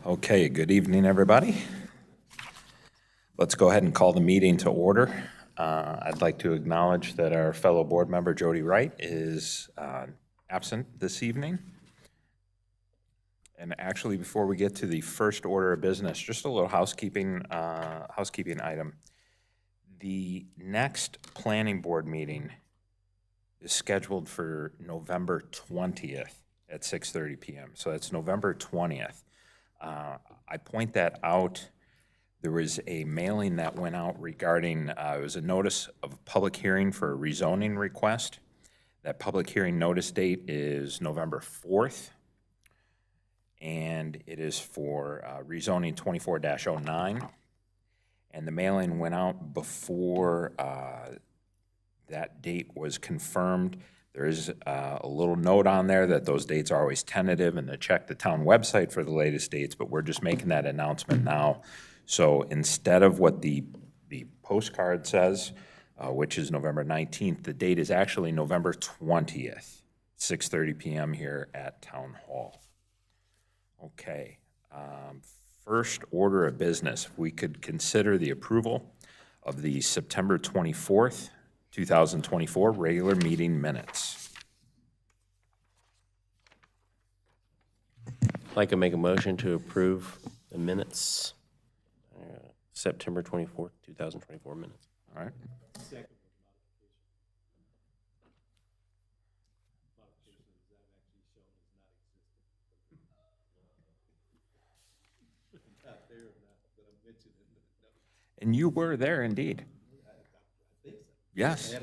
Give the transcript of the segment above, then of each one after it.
Okay, good evening, everybody. Let's go ahead and call the meeting to order. I'd like to acknowledge that our fellow board member, Jody Wright, is absent this evening. And actually, before we get to the first order of business, just a little housekeeping item. The next planning board meeting is scheduled for November 20th at 6:30 PM. So that's November 20th. I point that out. There was a mailing that went out regarding, it was a notice of public hearing for a rezoning request. That public hearing notice date is November 4th, and it is for rezoning 24-09. And the mailing went out before that date was confirmed. There is a little note on there that those dates are always tentative and to check the town website for the latest dates, but we're just making that announcement now. So instead of what the postcard says, which is November 19th, the date is actually November 20th, 6:30 PM here at Town Hall. Okay. First order of business, if we could consider the approval of the September 24th, 2024 regular meeting minutes. I'd like to make a motion to approve the minutes, September 24th, 2024 minutes. All right. And you were there indeed. Yes.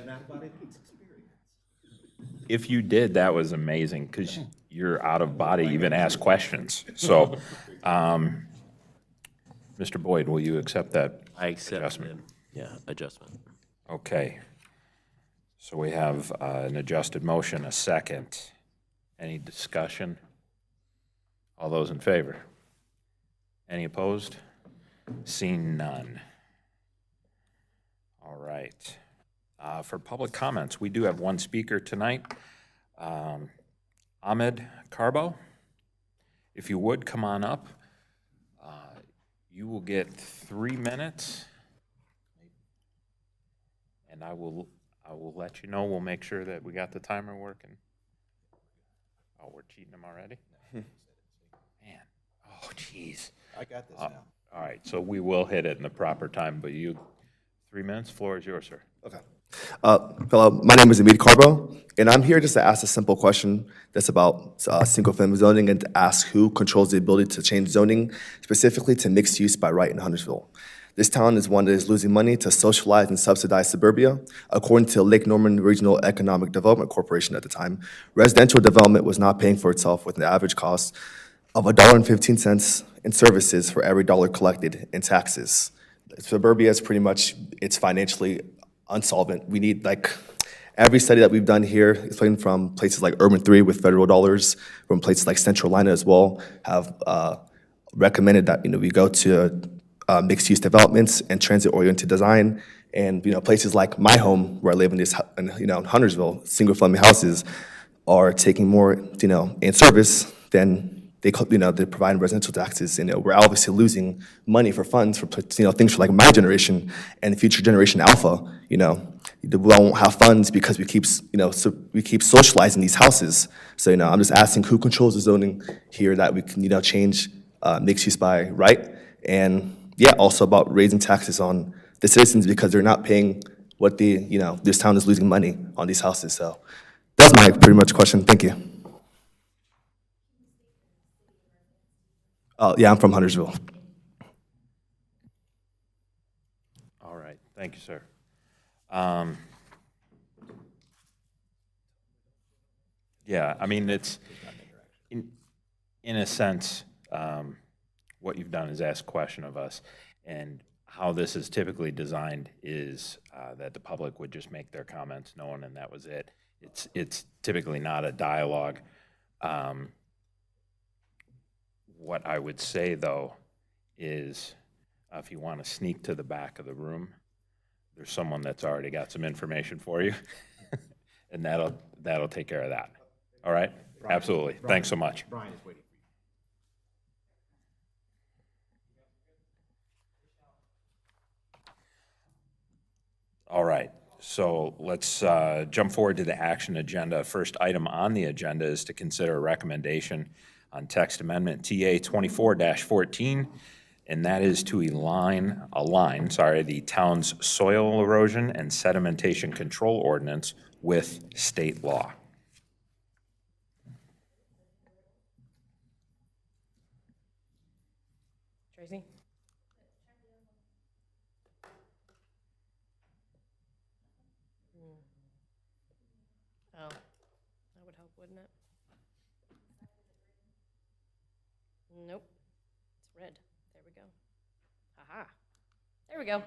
If you did, that was amazing because you're out of body, even ask questions. So, Mr. Boyd, will you accept that I accept adjustment? adjustment. Okay. So we have an adjusted motion, a second. Any discussion? All those in favor? Any opposed? Seeing none. All right. For public comments, we do have one speaker tonight, Ahmed Carbo. If you would, come on up. You will get 3 minutes, and I will let you know. We'll make sure that we got the timer working. Oh, we're cheating them already? Man, oh, geez. I got this now. All right, so we will hit it in the proper time, but you, 3 minutes, floor is yours, sir. Okay. Hello, my name is Amit Carbo, and I'm here just to ask a simple question that's about single-family zoning and to ask who controls the ability to change zoning, specifically to mixed use by right in Huntersville. This town is one that is losing money to socialize and subsidize suburbia. According to Lake Norman Regional Economic Development Corporation at the time, residential development was not paying for itself with an average cost of $1.15 in services for every dollar collected in taxes. Suburbia is pretty much, it's financially unsolvent. We need, every study that we've done here, including from places like Urban 3 with federal dollars, from places like Central Lina as well, have recommended that, we go to mixed-use developments and transit-oriented design. And, places like my home, where I live in Huntersville, single-family houses are taking more, in service than they're providing residential taxes. We're obviously losing money for funds for, things for like my generation and future generation alpha. We won't have funds because we keep socializing these houses. So, I'm just asking who controls the zoning here that we can, change mixed use by right. And yeah, also about raising taxes on the citizens because they're not paying what this town is losing money on these houses. So that's my pretty much question. Thank you. Yeah, I'm from Huntersville. All right, thank you, sir. Yeah, I mean, it's, in a sense, what you've done is ask a question of us, and how this is typically designed is that the public would just make their comments known, and that was it. It's typically not a dialogue. What I would say, though, is if you want to sneak to the back of the room, there's someone that's already got some information for you, and that'll, that'll take care of that. All right? Brian, Absolutely. Brian, Thanks so much. Brian is waiting for All right, so let's jump forward to the action agenda. First item on the agenda is to consider a recommendation on text amendment TA 24-14, and that is to align, the town's soil erosion and sedimentation control ordinance with state law. Tracy? Oh, that would help, wouldn't it? Nope, it's red. There we go. Aha, there we go.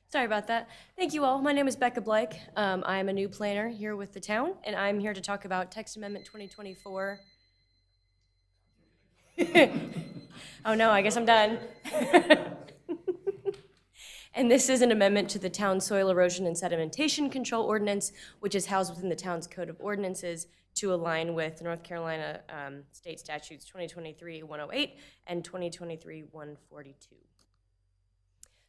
Sorry about that. Thank you all. My name is Becca Blake. I am a new planner here with the town, and I'm here to talk about text amendment 2024. Oh no, I guess I'm done. And this is an amendment to the town soil erosion and sedimentation control ordinance, which is housed within the town's code of ordinances to align with North Carolina state statutes 2023-108 and 2023-142.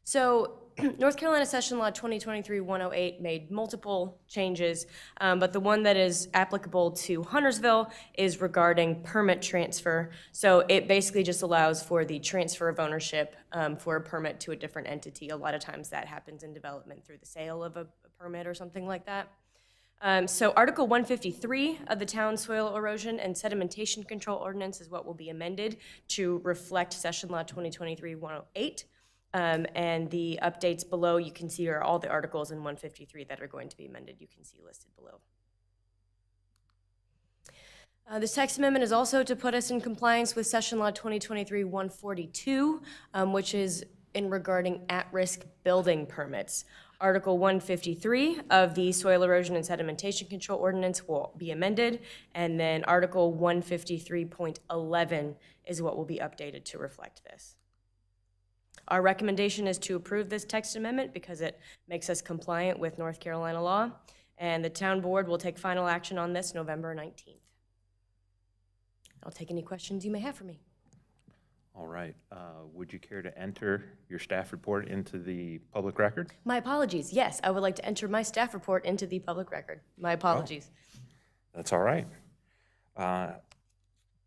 So North Carolina Session Law 2023-108 made multiple changes, but the one that is applicable to Huntersville is regarding permit transfer. So it basically just allows for the transfer of ownership for a permit to a different entity. A lot of times that happens in development through the sale of a permit or something like that. So Article 153 of the Town Soil Erosion and Sedimentation Control Ordinance is what will be amended to reflect Session Law 2023-108. And the updates below, you can see are all the articles in 153 that are going to be amended. You can see listed below. This text amendment is also to put us in compliance with Session Law 2023-142, which is in regarding at-risk building permits. Article 153 of the Soil Erosion and Sedimentation Control Ordinance will be amended, and then Article 153.11 is what will be updated to reflect this. Our recommendation is to approve this text amendment because it makes us compliant with North Carolina law, and the town board will take final action on this November 19th. I'll take any questions you may have for me. All right, would you care to enter your staff report into the public record? My apologies. Yes, I would like to enter my staff report into the public record. My apologies. That's all right.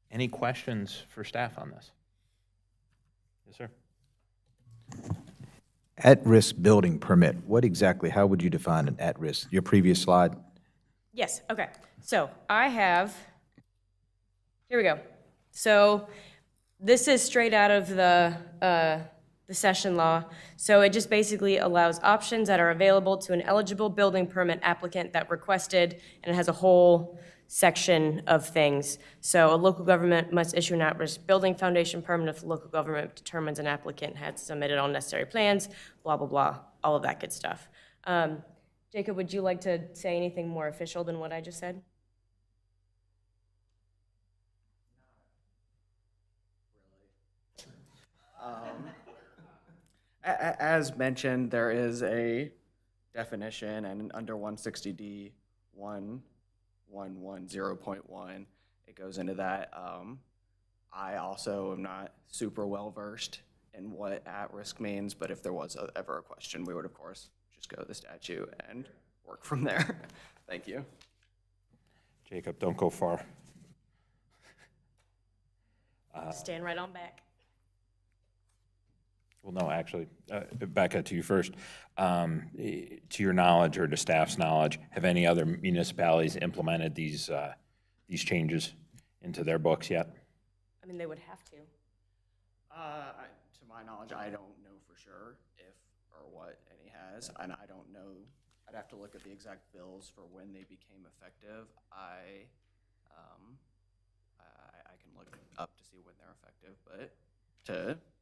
Any questions for staff on this? Yes, sir. At-risk building permit, what exactly, how would you define an at-risk? Your previous slide? Yes, okay. So I have, here we go. So this is straight out of the session law. So it just basically allows options that are available to an eligible building permit applicant that requested, and it has a whole section of things. So a local government must issue an at-risk building foundation permit if the local government determines an applicant has submitted all necessary plans, blah, blah, blah, all of that good stuff. Jacob, would you like to say anything more official than what I just said? As mentioned, there is a definition, and under 160D 1110.1, it goes into that. I also am not super well versed in what at-risk means, but if there was ever a question, we would of course just go to the statute and work from there. Thank you. Jacob, don't go far. Stand right on back. Well, no, actually, Becca, to you first. To your knowledge or to staff's knowledge, have any other municipalities implemented these changes into their books yet? I mean, they would have to. To my knowledge, I don't know for sure if or what any has, and I don't know. I'd have to look at the exact bills for when they became effective. I can look up to see when they're effective, but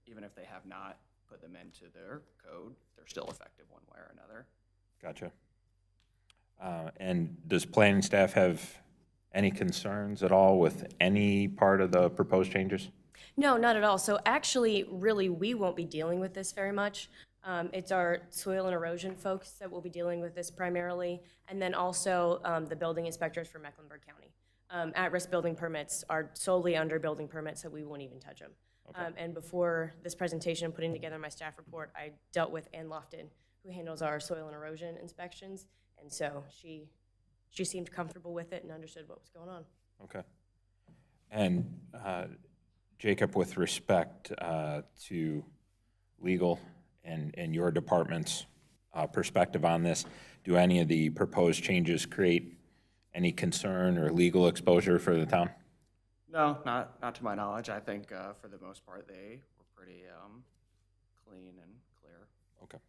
even if they have not put them into their code, they're still effective one way or another. Gotcha. And does planning staff have any concerns at all with any part of the proposed changes? No, not at all. So actually, really, we won't be dealing with this very much. It's our soil and erosion folks that will be dealing with this primarily, and then also the building inspectors for Mecklenburg County. At-risk building permits are solely under building permits, so we won't even touch them. Okay. And before this presentation, putting together my staff report, I dealt with Ann Lofton who handles our soil and erosion inspections. And so she seemed comfortable with it and understood what was going on. Okay. And Jacob, with respect to legal and your department's perspective on this, do any of the proposed changes create any concern or legal exposure for the town? No, not to my knowledge. I think for the most part, they were pretty clean and clear. Okay.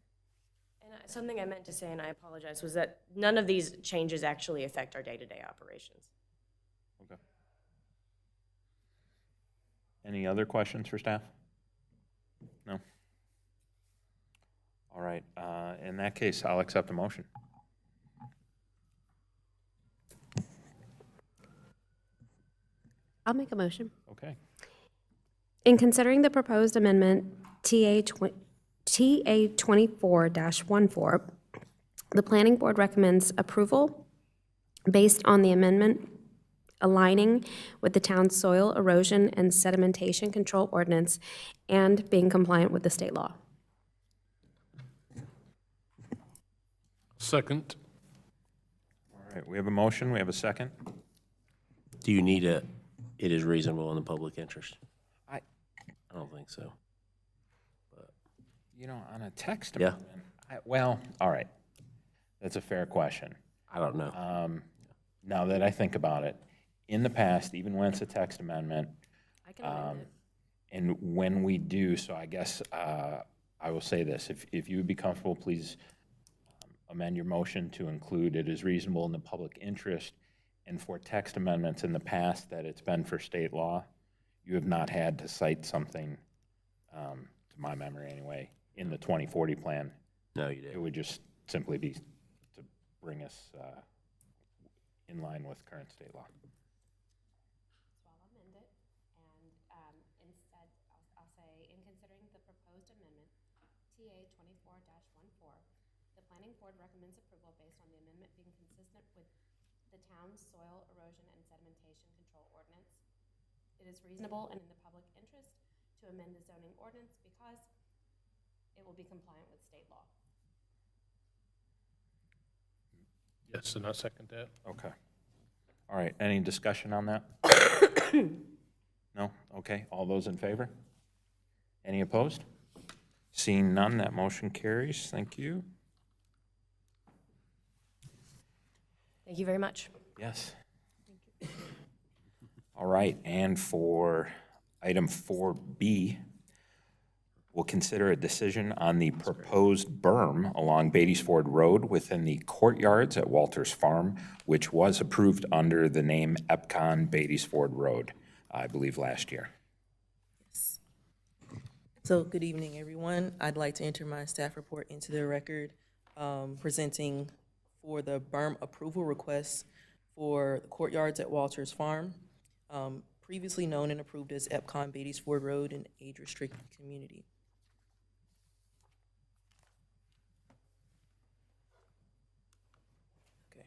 And something I meant to say, and I apologize, was that none of these changes actually affect our day-to-day operations. Okay. Any other questions for staff? No? All right, in that case, I'll accept a motion. I'll make a motion. Okay. In considering the proposed amendment TA 24-14, the planning board recommends approval based on the amendment aligning with the town's soil erosion and sedimentation control ordinance and being compliant with the state law. Second. All right, we have a motion, we have a second. Do you need it is reasonable in the public interest? I- I don't think so. You know, on a text Yeah. amendment, well, all right, that's a fair question. I don't know. Now that I think about it, in the past, even when it's a text amendment, I can amend it. and when we do, so I guess I will say this, if you would be comfortable, please amend your motion to include it is reasonable in the public interest, and for text amendments in the past that it's been for state law, you have not had to cite something, to my memory anyway, in the 2040 plan. No, you It didn't. would just simply be to bring us in line with current state law. So I'll amend it, and instead, I'll say, in considering the proposed amendment, TA 24-14, the planning board recommends approval based on the amendment being consistent with the town's soil erosion and sedimentation control ordinance. It is reasonable and in the public interest to amend the zoning ordinance because it will be compliant with state law. Yes, and I second that. Okay. All right, any discussion on that? No? Okay, all those in favor? Any opposed? Seeing none, that motion carries. Thank you. Thank you very much. Yes. All right, and for item 4B, we'll consider a decision on the proposed berm along Beatty's Ford Road within the courtyards at Walters Farm, which was approved under the name Epcon Beatty's Ford Road, I believe, last year. So, good evening, everyone. I'd like to enter my staff report into the record, presenting for the berm approval request for the courtyards at Walters Farm, previously known and approved as Epcon Beatty's Ford Road in age-restricted community. Okay.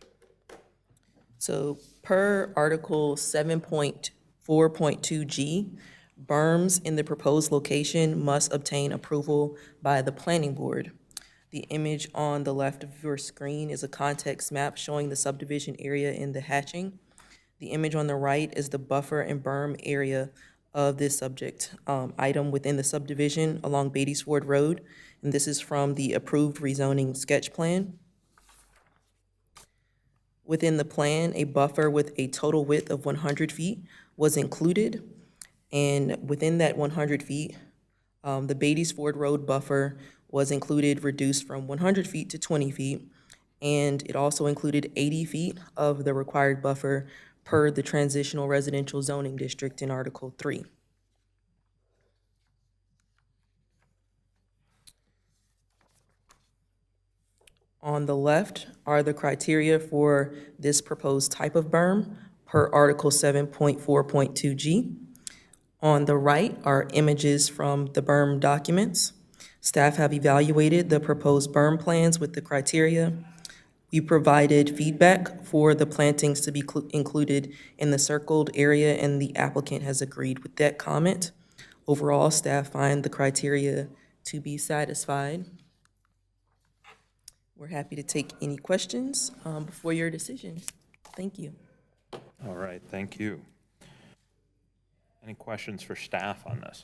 So, per Article 7.4.2G, berms in the proposed location must obtain approval by the planning board. The image on the left of your screen is a context map showing the subdivision area in the hatching. The image on the right is the buffer and berm area of this subject item within the subdivision along Beatty's Ford Road, and this is from the approved rezoning sketch plan. Within the plan, a buffer with a total width of 100 feet was included, and within that 100 feet, the Beatty's Ford Road buffer was included, reduced from 100 feet to 20 feet, and it also included 80 feet of the required buffer per the transitional residential zoning district in Article 3. On the left are the criteria for this proposed type of berm per Article 7.4.2G. On the right are images from the berm documents. Staff have evaluated the proposed berm plans with the criteria. We provided feedback for the plantings to be included in the circled area, and the applicant has agreed with that comment. Overall, staff find the criteria to be satisfied. We're happy to take any questions before your decision. Thank you. All right, thank you. Any questions for staff on this?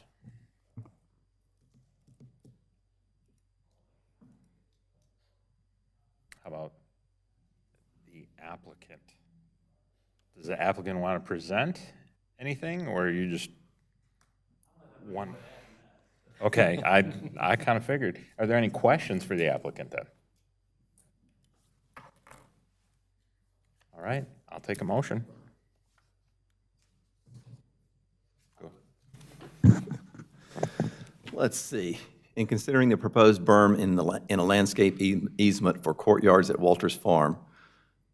How about the applicant? Does the applicant want to present anything, or you just want? Okay, I kind of figured. Are there any questions for the applicant then? All right, I'll take a motion. Let's see. In considering the proposed berm in a landscape easement for courtyards at Walters Farm,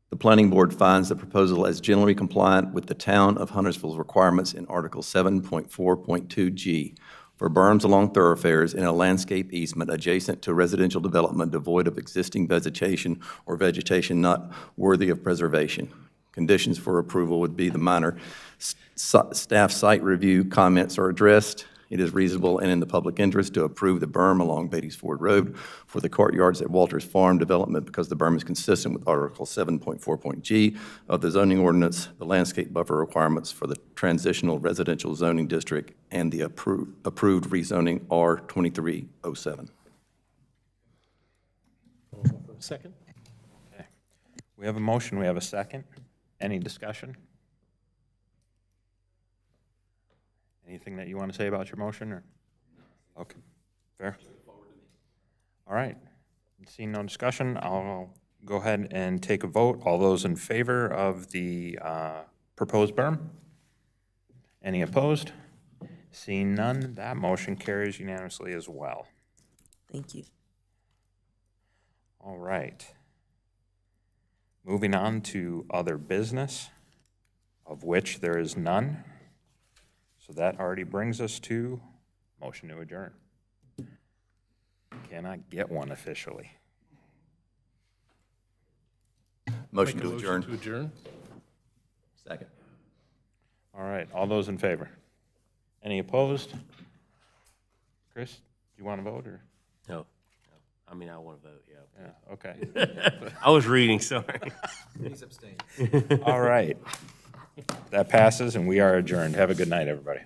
the planning board finds the proposal as generally compliant with the town of Huntersville's requirements in Article 7.4.2G for berms along thoroughfares in a landscape easement adjacent to residential development devoid of existing vegetation or vegetation not worthy of preservation. Conditions for approval would be the minor staff site review comments are addressed. It is reasonable and in the public interest to approve the berm along Beatty's Ford Road for the courtyards at Walters Farm development because the berm is consistent with Article 7.4.g of the zoning ordinance, the landscape buffer requirements for the transitional residential zoning district, and the approved rezoning R2307. Second? We have a motion, we have a second. Any discussion? Anything that you want to say about your motion, or? Okay, fair. All right, seeing no discussion, I'll go ahead and take a vote. All those in favor of the proposed berm? Any opposed? Seeing none, that motion carries unanimously as well. Thank you. All right. Moving on to other business, of which there is none. So that already brings us to motion to adjourn. Can I get one officially? Motion Make a to adjourn. To adjourn? Second. All right, all those in favor? Any opposed? Chris, do you want to vote, or? No. I mean, I want to vote, yeah. Yeah, okay. I was reading, sorry. All right. That passes, and we are adjourned. Have a good night, everybody.